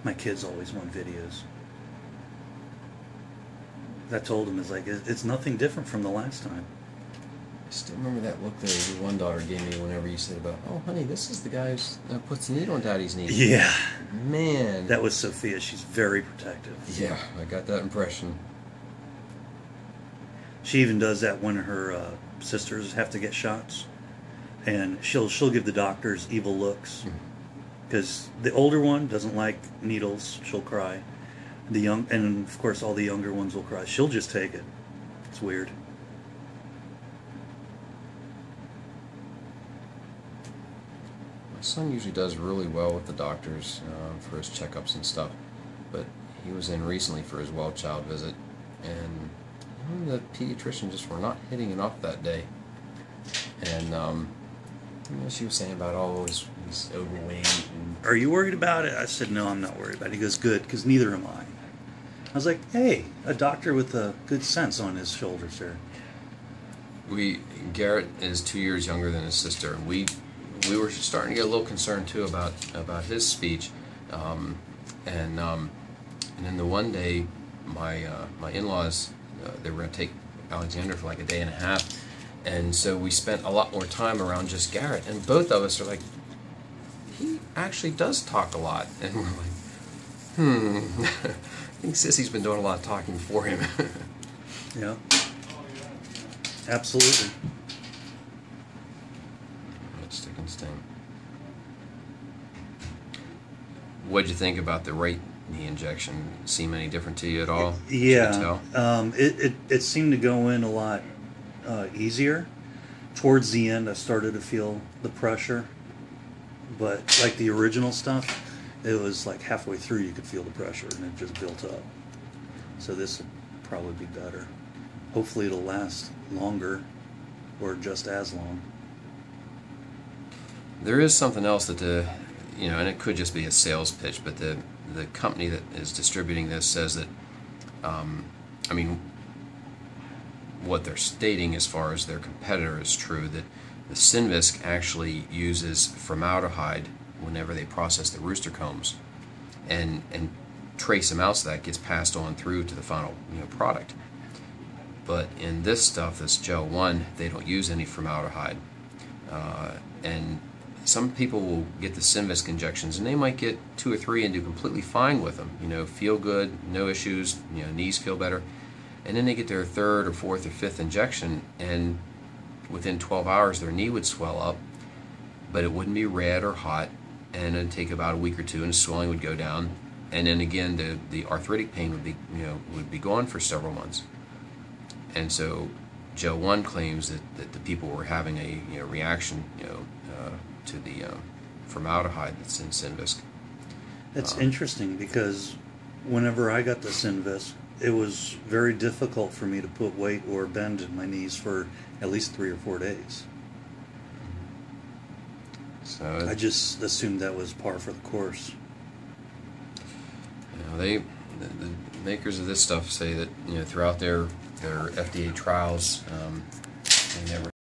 My kids always want videos. I told them, it's nothing different from the last time. I still remember that look that your one daughter gave me whenever you said about, oh, honey, this is the guy who puts the needle on Daddy's knee. Yeah. Man. That was Sophia. She's very protective. Yeah, I got that impression. She even does that when her sisters have to get shots. And she'll give the doctors evil looks. Because the older one doesn't like needles. She'll cry. And of course all the younger ones will cry. She'll just take it. It's weird. My son usually does really well with the doctors for his checkups and stuff, but he was in recently for his well child visit, and the pediatrician just were not hitting it off that day. And she was saying about, oh, he's overweight. And are you worried about it? I said, no, I'm not worried about it. He goes, good, because neither am I. I was like, hey, a doctor with a good sense on his shoulders there. Garrett is 2 years younger than his sister, and we were starting to get a little concerned too about his speech, and then the one day my in-laws they were going to take Alexander for like a day and a half, and so we spent a lot more time around just Garrett, and both of us are like, he actually does talk a lot, and we're like, I think Sissy's been doing a lot of talking for him. Yeah, absolutely. Stick and sting. What'd you think about the right knee injection? Seem any different to you at all? Yeah, it seemed to go in a lot easier. Towards the end, I started to feel the pressure, but like the original stuff, it was like halfway through you could feel the pressure, and it just built up. So this will probably be better. Hopefully, it'll last longer, or just as long. There is something else that and it could just be a sales pitch, but the company that is distributing this says that, what they're stating as far as their competitor is true, that the synvisc actually uses formaldehyde whenever they process the rooster combs, and trace amounts of that gets passed on through to the final product. But in this stuff, this gel 1, they don't use any formaldehyde, and some people will get the synvisc injections, and they might get 2 or 3 and do completely fine with them. Feel good, no issues, knees feel better. And then they get their 3rd or 4th or 5th injection, and within 12 hours their knee would swell up, but it wouldn't be red or hot, and it'd take about a week or 2, and the swelling would go down, and then again the arthritic pain would be gone for several months. And so gel 1 claims that the people were having a reaction to the formaldehyde that's in synvisc. That's interesting, because whenever I got the synvisc, it was very difficult for me to put weight or bend in my knees for at least 3 or 4 days. So I just assumed that was par for the course. The makers of this stuff say that throughout their FDA trials, they never